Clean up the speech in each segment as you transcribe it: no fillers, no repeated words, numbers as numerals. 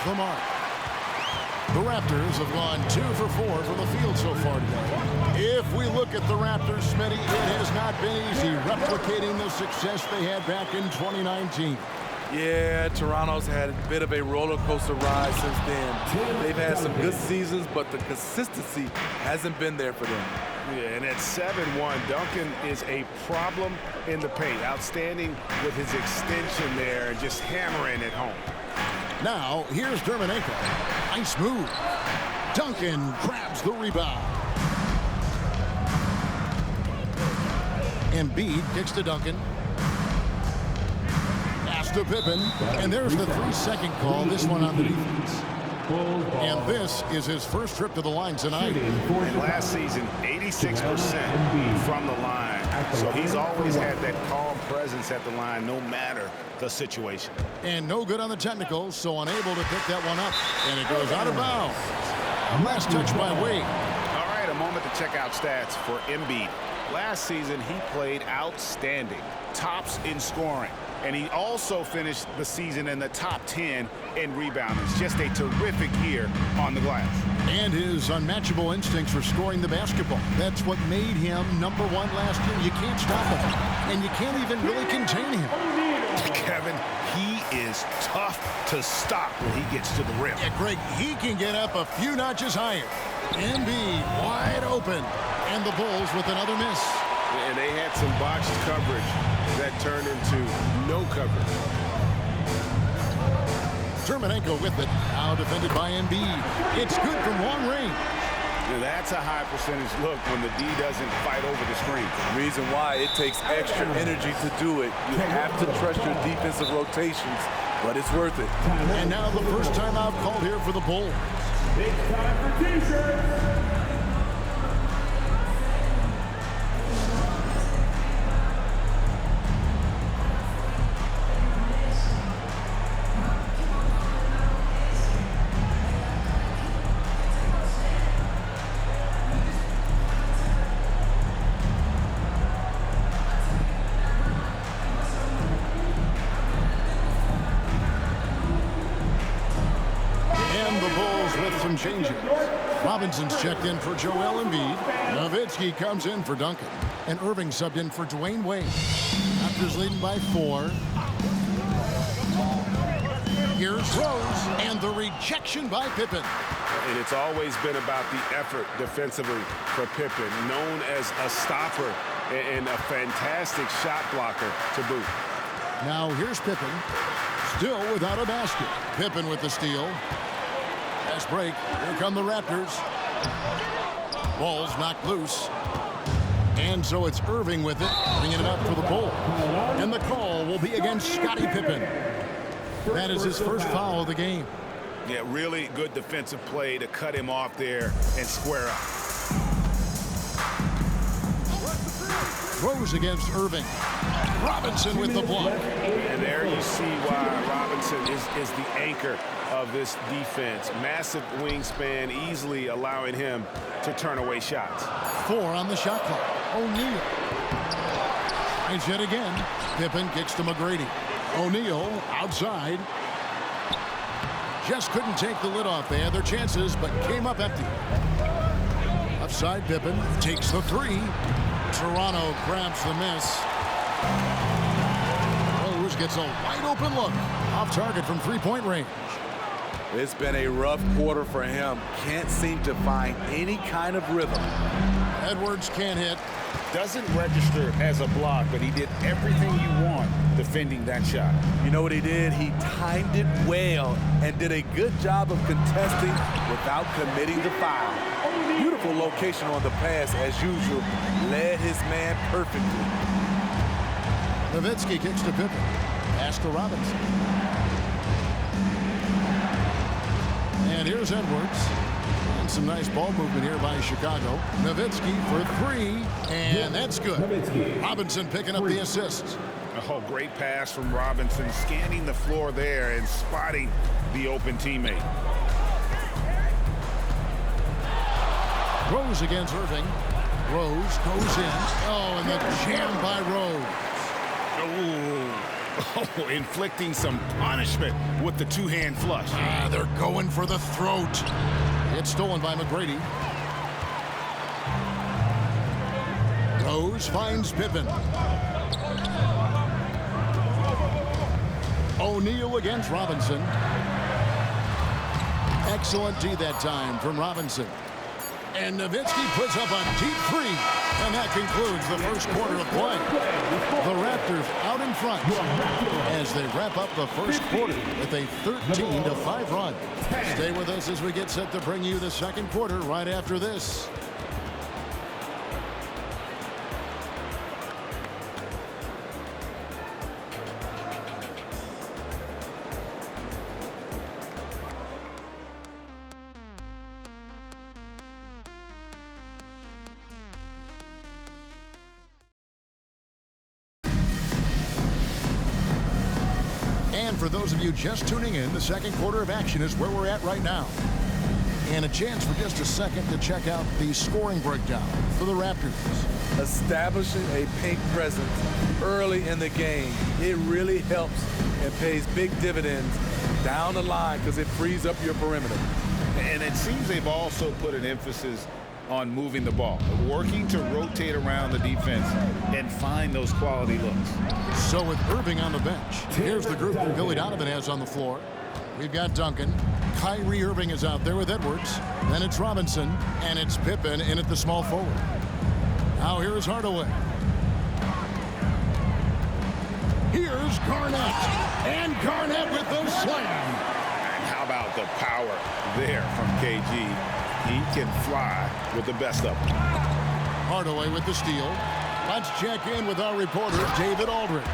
off the mark. The Raptors have gone 2 for 4 from the field so far today. If we look at the Raptors, Smitty, it has not been easy replicating the success they had back in 2019. Yeah, Toronto's had a bit of a roller coaster ride since then. They've had some good seasons, but the consistency hasn't been there for them. Yeah, and at 7-1, Duncan is a problem in the paint. Outstanding with his extension there and just hammering it home. Now, here's Dermanenko. Nice move. Duncan grabs the rebound. Embiid kicks to Duncan. Pass to Pippen. And there's the 3-second call. This one on the defense. And this is his first trip to the line tonight. And last season, 86% from the line. So he's always had that calm presence at the line no matter the situation. And no good on the technicals, so unable to pick that one up. And it goes out of bounds. Last touch by Wade. All right, a moment to check out stats for Embiid. Last season, he played outstanding. Tops in scoring. And he also finished the season in the top 10 in rebounding. It's just a terrific year on the glass. And his unmatchable instincts for scoring the basketball. That's what made him #1 last year. You can't stop him. And you can't even really contain him. Kevin, he is tough to stop when he gets to the rim. Yeah, Greg, he can get up a few notches higher. Embiid wide open. And the Bulls with another miss. And they had some botched coverage that turned into no coverage. Dermanenko with it. Now defended by Embiid. It's good from long range. Now that's a high percentage look when the D doesn't fight over the screen. The reason why it takes extra energy to do it. You have to trust your defensive rotations, but it's worth it. And now the first timeout called here for the Bulls. It's time for T-shirts. Changes. Robinson's checked in for Joel Embiid. Nowitzki comes in for Duncan. And Irving subbed in for Dwayne Wade. Raptors leading by 4. Here's Rose. And the rejection by Pippen. And it's always been about the effort defensively for Pippen. Known as a stopper and a fantastic shot blocker to boot. Now here's Pippen. Still without a basket. Pippen with the steal. Fast break. Here come the Raptors. Ball's knocked loose. And so it's Irving with it, bringing it up for the Bulls. And the call will be against Scottie Pippen. That is his first foul of the game. Yeah, really good defensive play to cut him off there and square up. Rose against Irving. Robinson with the block. And there you see why Robinson is the anchor of this defense. Massive wingspan, easily allowing him to turn away shots. 4 on the shot clock. O'Neal. And yet again, Pippen kicks to McGrady. O'Neal outside. Just couldn't take the lid off. They had their chances, but came up empty. Upside, Pippen takes the 3. Toronto grabs the miss. Rose gets a wide open look. Off target from 3-point range. It's been a rough quarter for him. Can't seem to find any kind of rhythm. Edwards can't hit. Doesn't register as a block, but he did everything you want defending that shot. You know what he did? He timed it well and did a good job of contesting without committing the foul. Beautiful location on the pass as usual. Led his man perfectly. Nowitzki kicks to Pippen. Pass to Robinson. And here's Edwards. And some nice ball movement here by Chicago. Nowitzki for 3. And that's good. Robinson picking up the assist. Oh, great pass from Robinson. Scanning the floor there and spotting the open teammate. Rose against Irving. Rose goes in. Oh, and the jam by Rose. Ooh. Oh, inflicting some punishment with the two-hand flush. They're going for the throat. It's stolen by McGrady. Rose finds Pippen. O'Neal against Robinson. Excellent D that time from Robinson. And Nowitzki puts up a deep three. And that concludes the first quarter of play. The Raptors out in front as they wrap up the first quarter with a 13-5 run. Stay with us as we get set to bring you the second quarter right after this. And for those of you just tuning in, the second quarter of action is where we're at right now. And a chance for just a second to check out the scoring breakdown for the Raptors. Establishing a paint presence early in the game, it really helps and pays big dividends down the line because it frees up your perimeter. And it seems they've also put an emphasis on moving the ball, working to rotate around the defense and find those quality looks. So with Irving on the bench, here's the group that Billy Donovan has on the floor. We've got Duncan. Kyrie Irving is out there with Edwards. Then it's Robinson, and it's Pippen in at the small forward. Now here's Hardaway. Here's Garnett. And Garnett with the slam. And how about the power there from KG? He can fly with the best of them. Hardaway with the steal. Let's check in with our reporter, David Aldridge.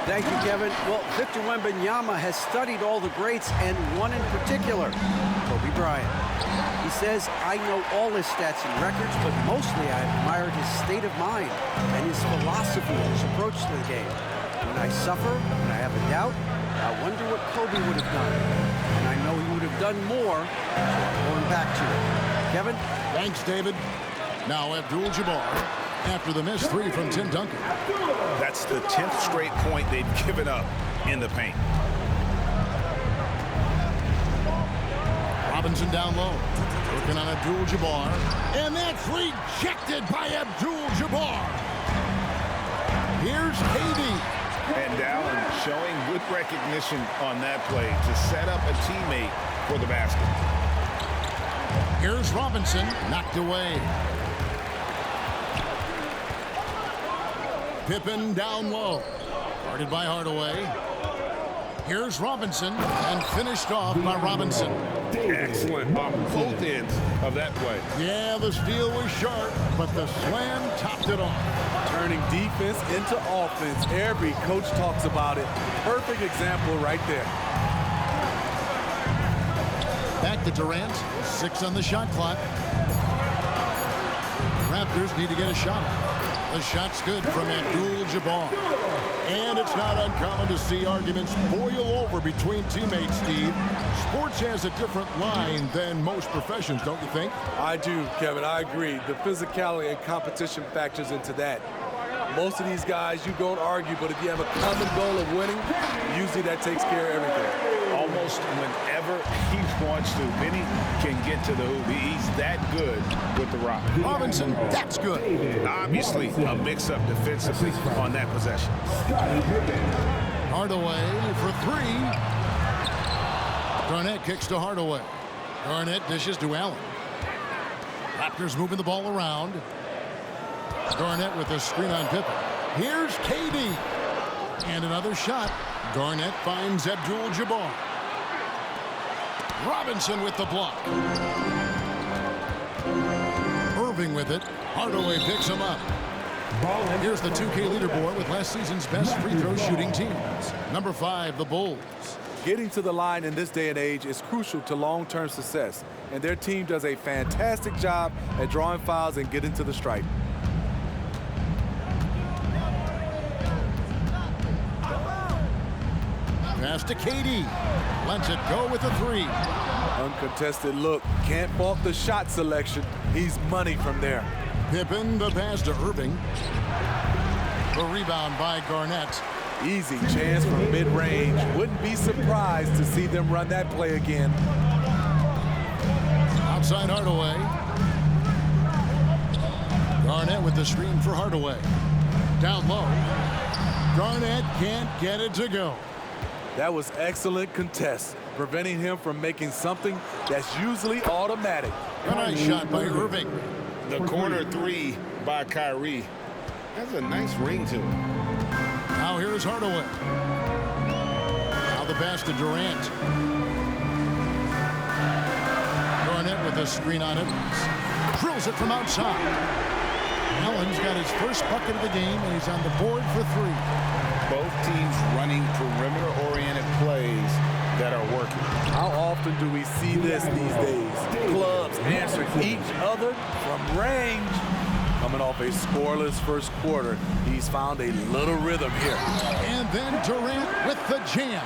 Thank you, Kevin. Well, Victor Wembanyama has studied all the greats and one in particular, Kobe Bryant. He says, I know all his stats and records, but mostly I admired his state of mind and his philosophy and his approach to the game. When I suffer, when I have a doubt, I wonder what Kobe would have done. And I know he would have done more, so I'm going back to it. Kevin? Thanks, David. Now Abdul-Jabbar after the missed three from Tim Duncan. That's the 10th straight point they've given up in the paint. Robinson down low. Working on Abdul-Jabbar. And that's rejected by Abdul-Jabbar. Here's KD. And Allen showing good recognition on that play to set up a teammate for the basket. Here's Robinson, knocked away. Pippen down low. Guarded by Hardaway. Here's Robinson, and finished off by Robinson. Excellent on both ends of that play. Yeah, the steal was sharp, but the slam topped it off. Turning defense into offense. Every coach talks about it. Perfect example right there. Back to Durant. 6 on the shot clock. Raptors need to get a shot. The shot's good from Abdul-Jabbar. And it's not uncommon to see arguments boil over between teammates, Steve. Sports has a different line than most professions, don't you think? I do, Kevin. I agree. The physicality and competition factors into that. Most of these guys, you don't argue, but if you have a common goal of winning, usually that takes care of everything. Almost whenever he wants to, Vinny can get to the hoop. He's that good with the rock. Robinson, that's good. Obviously, a mix-up defensively on that possession. Hardaway for three. Garnett kicks to Hardaway. Garnett dishes to Allen. Raptors moving the ball around. Garnett with a screen on Pippen. Here's KD. And another shot. Garnett finds Abdul-Jabbar. Robinson with the block. Irving with it. Hardaway picks him up. Here's the 2K leaderboard with last season's best free throw shooting teams. Number 5, the Bulls. Getting to the line in this day and age is crucial to long-term success, and their team does a fantastic job at drawing fouls and getting to the stripe. Pass to KD. Lets it go with a three. Uncontested look. Can't fault the shot selection. He's money from there. Pippen, the pass to Irving. The rebound by Garnett. Easy chance from mid-range. Wouldn't be surprised to see them run that play again. Outside Hardaway. Garnett with the screen for Hardaway. Down low. Garnett can't get it to go. That was excellent contest, preventing him from making something that's usually automatic. A nice shot by Irving. The corner three by Kyrie has a nice ring to it. Now here's Hardaway. Now the pass to Durant. Garnett with the screen on it. Drills it from outside. Allen's got his first bucket of the game, and he's on the board for three. Both teams running perimeter-oriented plays that are working. How often do we see this these days? Clubs answering each other from range. Coming off a scoreless first quarter, he's found a little rhythm here. And then Durant with the jam.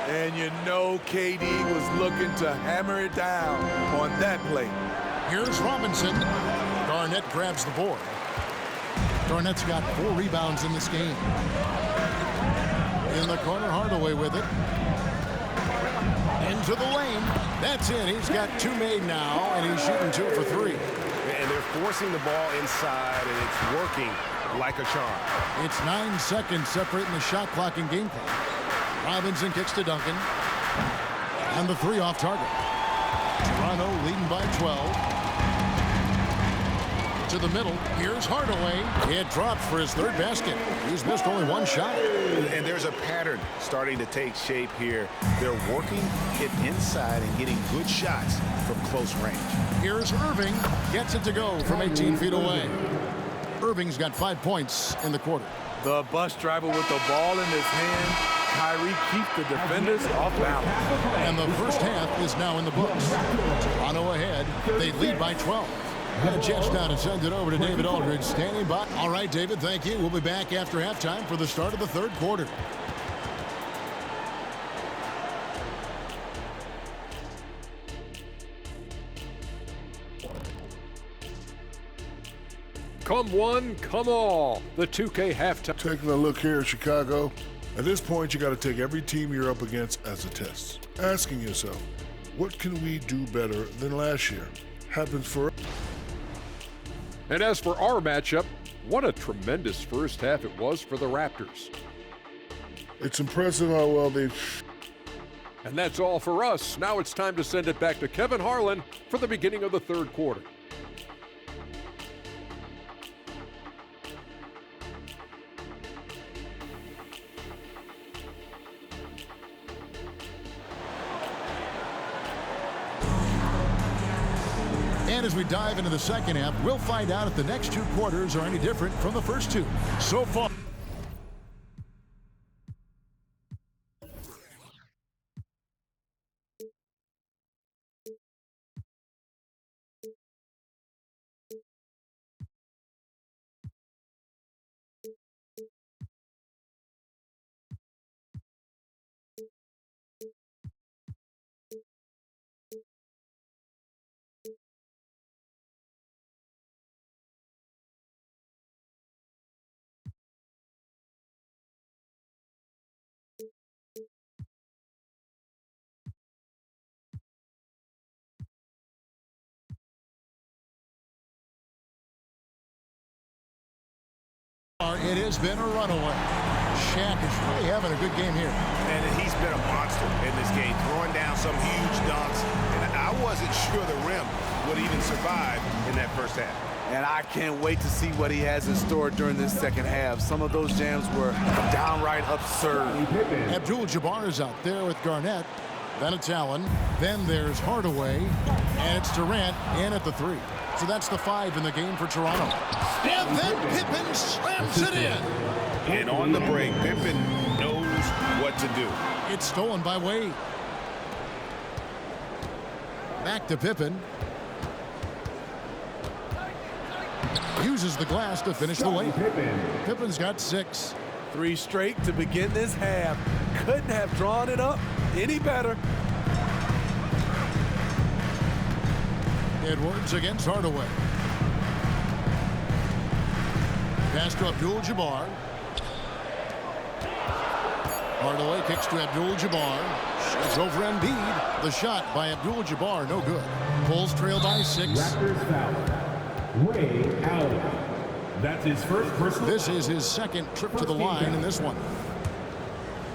And you know KD was looking to hammer it down on that play. Here's Robinson. Garnett grabs the board. Garnett's got 4 rebounds in this game. In the corner, Hardaway with it. Into the lane. That's it. He's got 2 made now, and he's shooting 2 for 3. And they're forcing the ball inside, and it's working like a charm. It's 9 seconds separating the shot clock and game clock. Robinson kicks to Duncan. And the 3 off target. Toronto leading by 12. To the middle. Here's Hardaway. It drops for his 3rd basket. He's missed only 1 shot. And there's a pattern starting to take shape here. They're working it inside and getting good shots from close range. Here's Irving. Gets it to go from 18 feet away. Irving's got 5 points in the quarter. The bus driver with the ball in his hand. Kyrie keeps the defenders off balance. And the first half is now in the books. Toronto ahead. They lead by 12. Got a chance now to send it over to David Aldridge, standing by. All right, David, thank you. We'll be back after halftime for the start of the 3rd quarter. Come one, come all. The 2K halftime. Taking a look here at Chicago, at this point you got to take every team you're up against as a test. Asking yourself, what can we do better than last year? Happens for. And as for our matchup, what a tremendous first half it was for the Raptors. It's impressive how well they've. And that's all for us. Now it's time to send it back to Kevin Harlan for the beginning of the 3rd quarter. And as we dive into the second half, we'll find out if the next 2 quarters are any different from the first 2. So far. It has been a runaway. Shaq is really having a good game here. And he's been a monster in this game, throwing down some huge dunks. And I wasn't sure the rim would even survive in that first half. And I can't wait to see what he has in store during this second half. Some of those jams were downright absurd. Abdul-Jabbar is out there with Garnett. Then it's Allen. Then there's Hardaway. And it's Durant in at the 3. So that's the 5 in the game for Toronto. And then Pippen slams it in. And on the break, Pippen knows what to do. It's stolen by Wade. Back to Pippen. Uses the glass to finish the lane. Pippen's got 6. 3 straight to begin this half. Couldn't have drawn it up any better. Edwards against Hardaway. Pass to Abdul-Jabbar. Hardaway kicks to Abdul-Jabbar. It's over Embiid. The shot by Abdul-Jabbar, no good. Bulls trail by 6. Raptors foul. Ray Allen. That's his first personal. This is his second trip to the line in this one.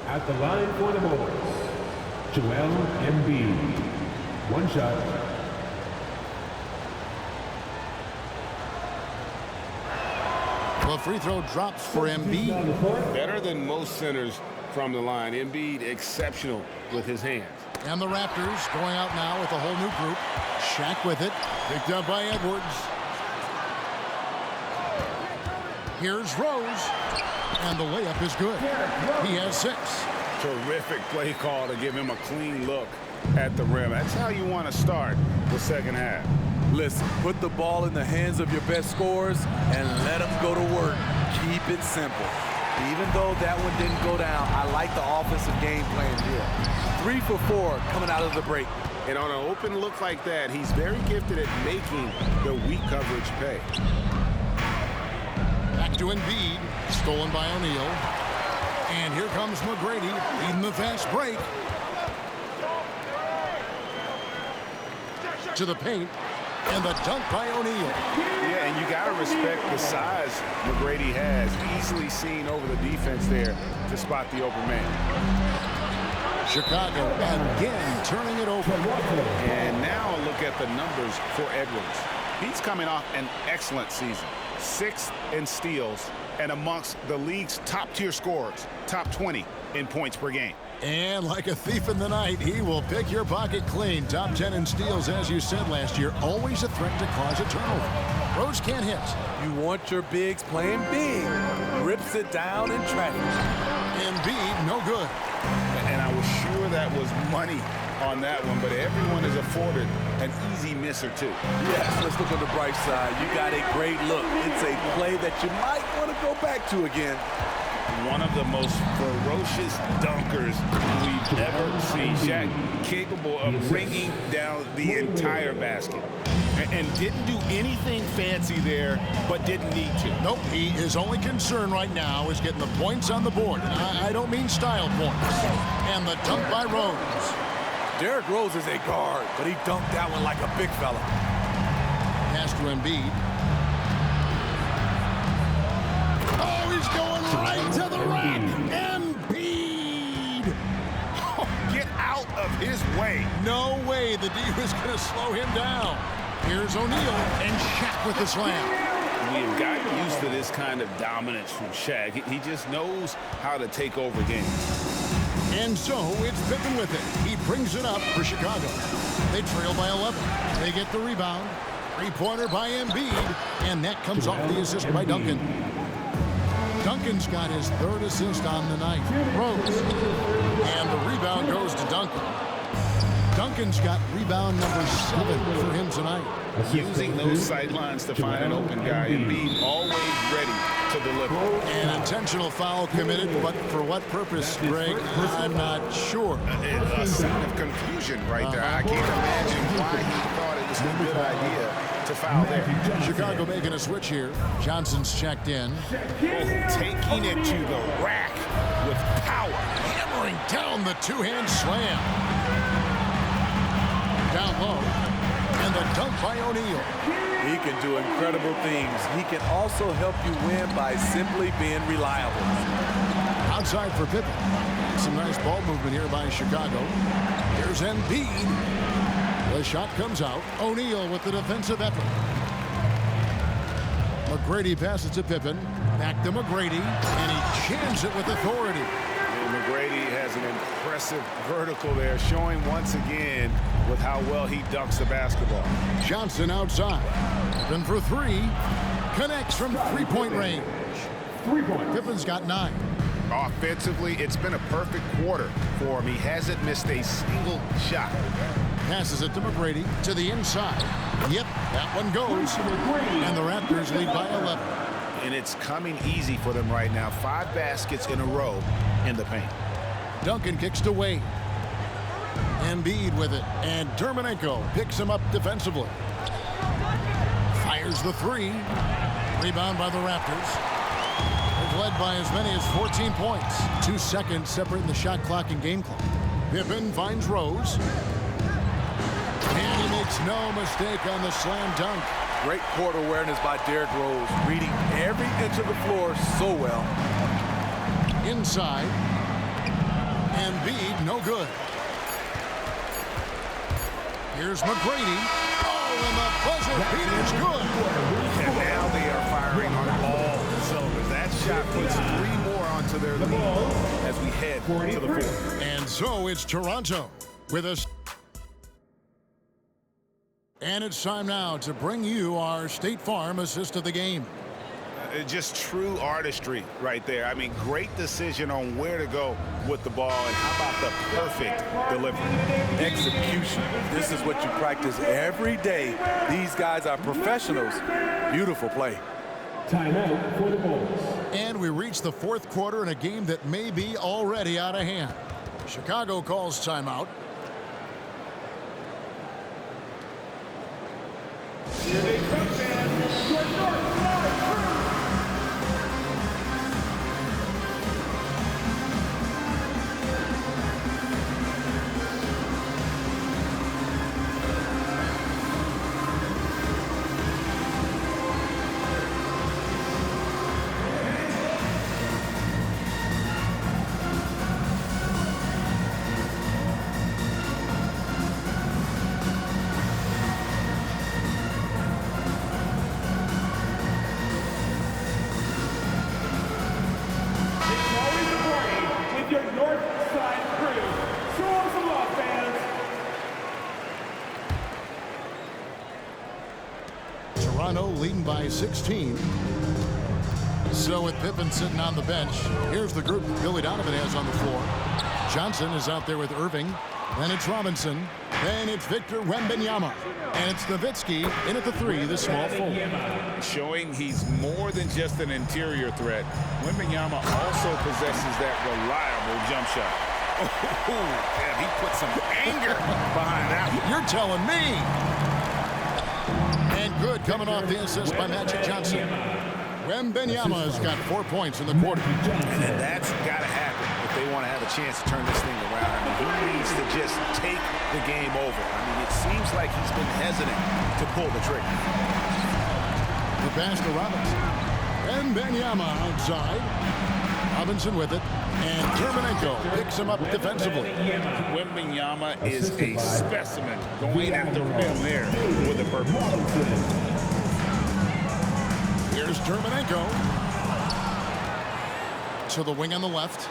At the line for the Bulls, Joel Embiid. One shot. The free throw drops for Embiid. Better than most centers from the line. Embiid exceptional with his hands. And the Raptors going out now with a whole new group. Shaq with it. Picked up by Edwards. Here's Rose. And the layup is good. He has 6. Terrific play call to give him a clean look at the rim. That's how you want to start the second half. Listen, put the ball in the hands of your best scorers and let them go to work. Keep it simple. Even though that one didn't go down, I like the offensive game plan here. 3 for 4 coming out of the break. And on an open look like that, he's very gifted at making the weak coverage pay. Back to Embiid. Stolen by O'Neal. And here comes McGrady leading the fast break. To the paint. And the dunk by O'Neal. Yeah, and you got to respect the size McGrady has. Easily seen over the defense there to spot the open man. Chicago again turning it over. And now a look at the numbers for Edwards. He's coming off an excellent season. 6th in steals and amongst the league's top-tier scorers. Top 20 in points per game. And like a thief in the night, he will pick your pocket clean. Top 10 in steals, as you said last year. Always a threat to cause a turnover. Rose can't hit. You want your bigs playing big. Rips it down in traffic. Embiid, no good. And I was sure that was money on that one, but everyone is afforded an easy miss or 2. Yes, let's look on the bright side. You got a great look. It's a play that you might want to go back to again. One of the most ferocious dunkers we've ever seen. Shaq capable of bringing down the entire basket. And didn't do anything fancy there, but didn't need to. Nope, his only concern right now is getting the points on the board. And I don't mean style points. And the dunk by Rose. Derrick Rose is a guard, but he dunked that one like a big fella. Pass to Embiid. Oh, he's going right to the rack. Embiid. Oh, get out of his way. No way the D was going to slow him down. Here's O'Neal and Shaq with the slam. We've gotten used to this kind of dominance from Shaq. He just knows how to take over games. And so it's Pippen with it. He brings it up for Chicago. They trail by 11. They get the rebound. Three-pointer by Embiid. And that comes off the assist by Duncan. Duncan's got his 3rd assist on the night. Rose. And the rebound goes to Duncan. Duncan's got rebound number 7 for him tonight. Using those sight lines to find an open guy and being always ready to deliver. An intentional foul committed, but for what purpose, Greg? I'm not sure. A scene of confusion right there. I can't imagine why he thought it was a good idea to foul there. Chicago making a switch here. Johnson's checked in. Taking it to the rack with power. Hammering down the two-hand slam. Down low. And the dunk by O'Neal. He can do incredible things. He can also help you win by simply being reliable. Outside for Pippen. Some nice ball movement here by Chicago. Here's Embiid. The shot comes out. O'Neal with the defensive effort. McGrady passes to Pippen. Back to McGrady. And he jams it with authority. And McGrady has an impressive vertical there, showing once again with how well he dunks the basketball. Johnson outside. Pippen for 3. Connects from three-point range. 3 points. Pippen's got 9. Offensively, it's been a perfect quarter for him. He hasn't missed a single shot. Passes it to McGrady to the inside. Yep, that one goes. And the Raptors lead by 11. And it's coming easy for them right now. 5 baskets in a row in the paint. Duncan kicks to Wade. Embiid with it. And Dermonenko picks him up defensively. Fires the 3. Rebound by the Raptors. have led by as many as 14 points. 2 seconds separating the shot clock and game clock. Pippen finds Rose. And he makes no mistake on the slam dunk. Great court awareness by Derrick Rose, reading every inch of the floor so well. Inside. Embiid, no good. Here's McGrady. Oh, and the buzzer beater's good. And now they are firing on all cylinders. That shot puts 3 more onto their lead as we head to the 4th. And so it's Toronto with us. And it's time now to bring you our State Farm assist of the game. Just true artistry right there. I mean, great decision on where to go with the ball, and how about the perfect delivery? Execution. This is what you practice every day. These guys are professionals. Beautiful play. Timeout for the Bulls. And we reach the 4th quarter in a game that may be already out of hand. Chicago calls timeout. Here they come, fans. Your North Side Crew. Leading by 16. So with Pippen sitting on the bench, here's the group Billy Donovan has on the floor. Johnson is out there with Irving. Then it's Robinson. Then it's Victor Wembanyama. And it's Nowitzki in at the 3, the small forward. Showing he's more than just an interior threat. Wembanyama also possesses that reliable jump shot. Oh, yeah, he put some anger behind that one. You're telling me. And good coming off the assist by Magic Johnson. Wembanyama's got 4 points in the quarter. And that's got to happen if they want to have a chance to turn this thing around. I mean, he needs to just take the game over. I mean, it seems like he's been hesitant to pull the trigger. The pass to Robinson. Wembanyama outside. Robinson with it. And Terminenko picks him up defensively. Wembanyama is a specimen going at the rim there with a purpose. Here's Terminenko. To the wing on the left.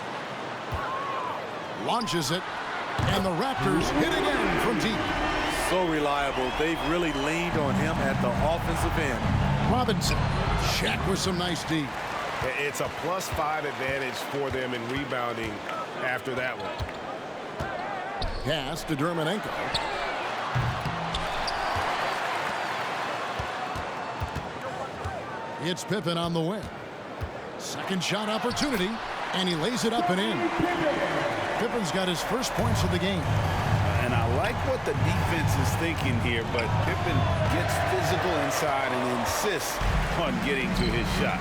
Launches it. And the Raptors hit again from deep. So reliable. They've really leaned on him at the offensive end. Robinson. Shaq with some nice D. It's a +5 advantage for them in rebounding after that one. Pass to Terminenko. It's Pippen on the wing. Second shot opportunity, and he lays it up and in. Pippen's got his first points of the game. And I like what the defense is thinking here, but Pippen gets physical inside and insists on getting to his shot.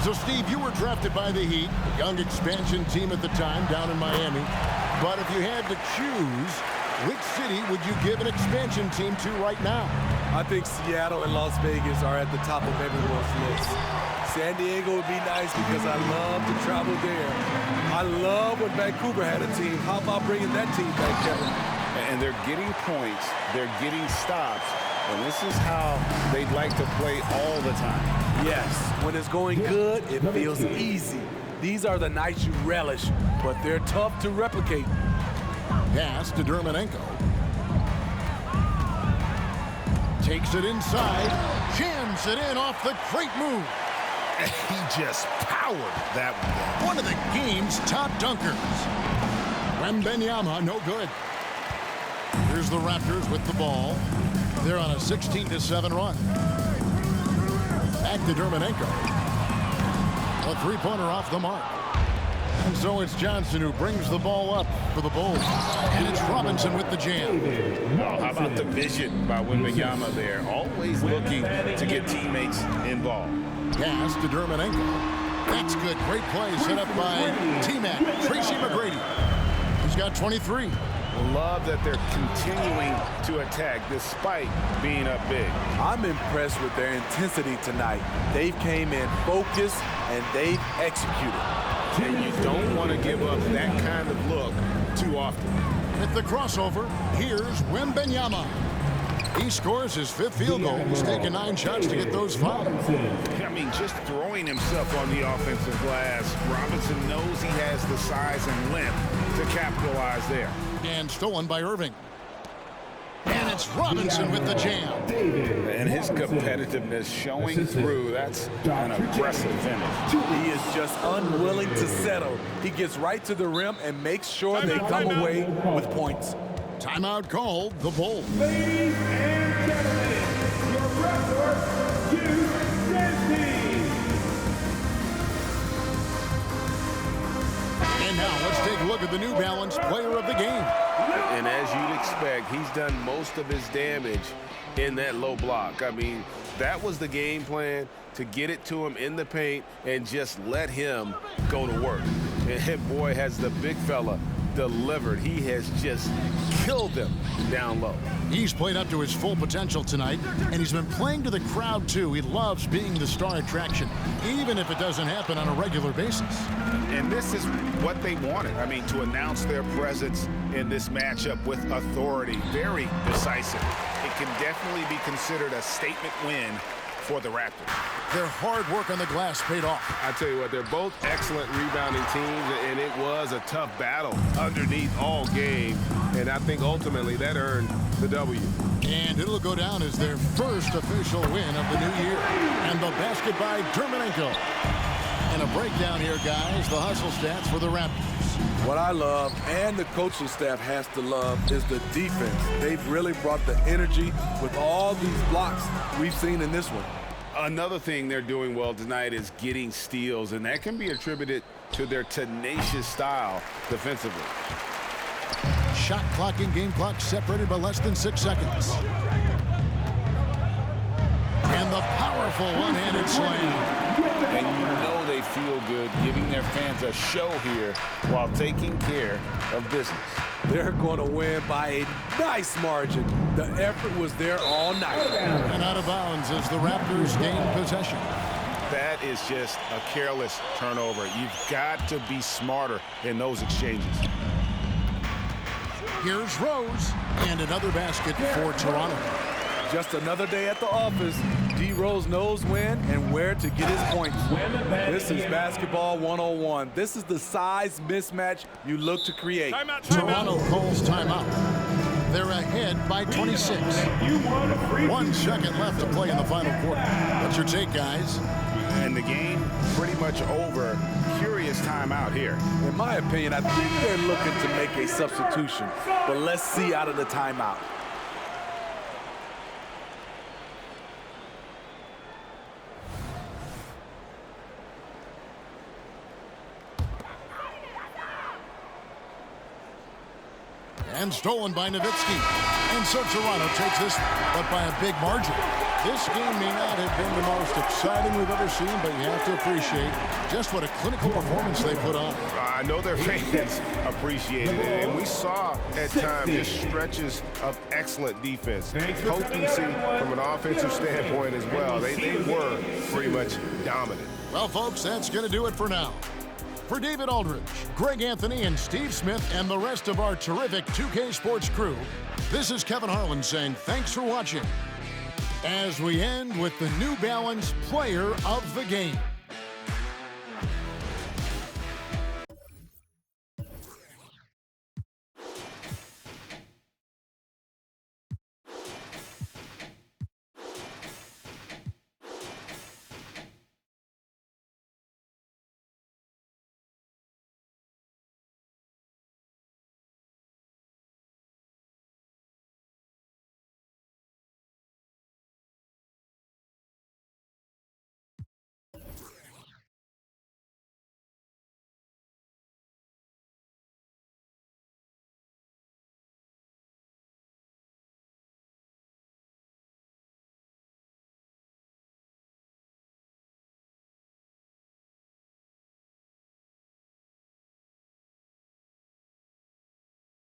So, Steve, you were drafted by the Heat, a young expansion team at the time down in Miami. But if you had to choose, which city would you give an expansion team to right now? I think Seattle and Las Vegas are at the top of everyone's list. San Diego would be nice because I love to travel there. I love when Vancouver had a team. How about bringing that team back, Kevin? And they're getting points, they're getting stops, and this is how they'd like to play all the time. Yes, when it's going good, it feels easy. These are the nights you relish, but they're tough to replicate. Pass to Terminenko. Takes it inside, jams it in off the great move. He just powered that one down. One of the game's top dunkers. Wembanyama, no good. Here's the Raptors with the ball. They're on a 16-7 run. Back to Terminenko. A three-pointer off the mark. And so it's Johnson who brings the ball up for the Bulls. And it's Robinson with the jam. Oh, how about the vision by Wembanyama there? Always looking to get teammates involved. Pass to Dermanenko. That's good. Great play set up by T-Mac, Tracy McGrady. He's got 23. Love that they're continuing to attack despite being up big. I'm impressed with their intensity tonight. They came in focused and they've executed. And you don't want to give up that kind of look too often. With the crossover, here's Wembanyama. He scores his 5th field goal. He's taken 9 shots to get those 5. I mean, just throwing himself on the offensive glass. Robinson knows he has the size and length to capitalize there. And stolen by Irving. And it's Robinson with the jam. And his competitiveness showing through. That's an aggressive finish. He is just unwilling to settle. He gets right to the rim and makes sure they come away with points. Timeout called, the Bulls. Ladies and gentlemen, your wrestler, Hugh Dempsey. And now let's take a look at the New Balance player of the game. And as you'd expect, he's done most of his damage in that low block. I mean, that was the game plan, to get it to him in the paint and just let him go to work. And boy, has the big fella delivered. He has just killed them down low. He's played up to his full potential tonight, and he's been playing to the crowd too. He loves being the star attraction, even if it doesn't happen on a regular basis. And this is what they wanted. I mean, to announce their presence in this matchup with authority. Very decisive. It can definitely be considered a statement win for the Raptors. Their hard work on the glass paid off. I tell you what, they're both excellent rebounding teams, and it was a tough battle underneath all game. And I think ultimately that earned the W. And it'll go down as their first official win of the new year. And the basket by Dermanenko. And a breakdown here, guys. The hustle stats for the Raptors. What I love, and the coaching staff has to love, is the defense. They've really brought the energy with all these blocks we've seen in this one. Another thing they're doing well tonight is getting steals, and that can be attributed to their tenacious style defensively. Shot clock and game clock separated by less than 6 seconds. And the powerful one-handed slam. And you know they feel good giving their fans a show here while taking care of business. They're going to win by a nice margin. The effort was there all night. And out of bounds as the Raptors gain possession. That is just a careless turnover. You've got to be smarter in those exchanges. Here's Rose. And another basket for Toronto. Just another day at the office. D. Rose knows when and where to get his points. This is basketball 101. This is the size mismatch you look to create. Toronto calls timeout. They're ahead by 26. 1 second left to play in the final quarter. What's your take, guys? And the game pretty much over. Curious timeout here. In my opinion, I think they're looking to make a substitution. But let's see out of the timeout. And stolen by Nowitzki. And so Toronto takes this, but by a big margin. This game may not have been the most exciting we've ever seen, but you have to appreciate just what a clinical performance they put on. I know their fans appreciated it, and we saw at times just stretches of excellent defense. Potency from an offensive standpoint as well. They were pretty much dominant. Well, folks, that's going to do it for now. For David Aldridge, Greg Anthony, and Steve Smith, and the rest of our terrific 2K Sports crew, this is Kevin Harlan saying thanks for watching as we end with the New Balance Player of the Game.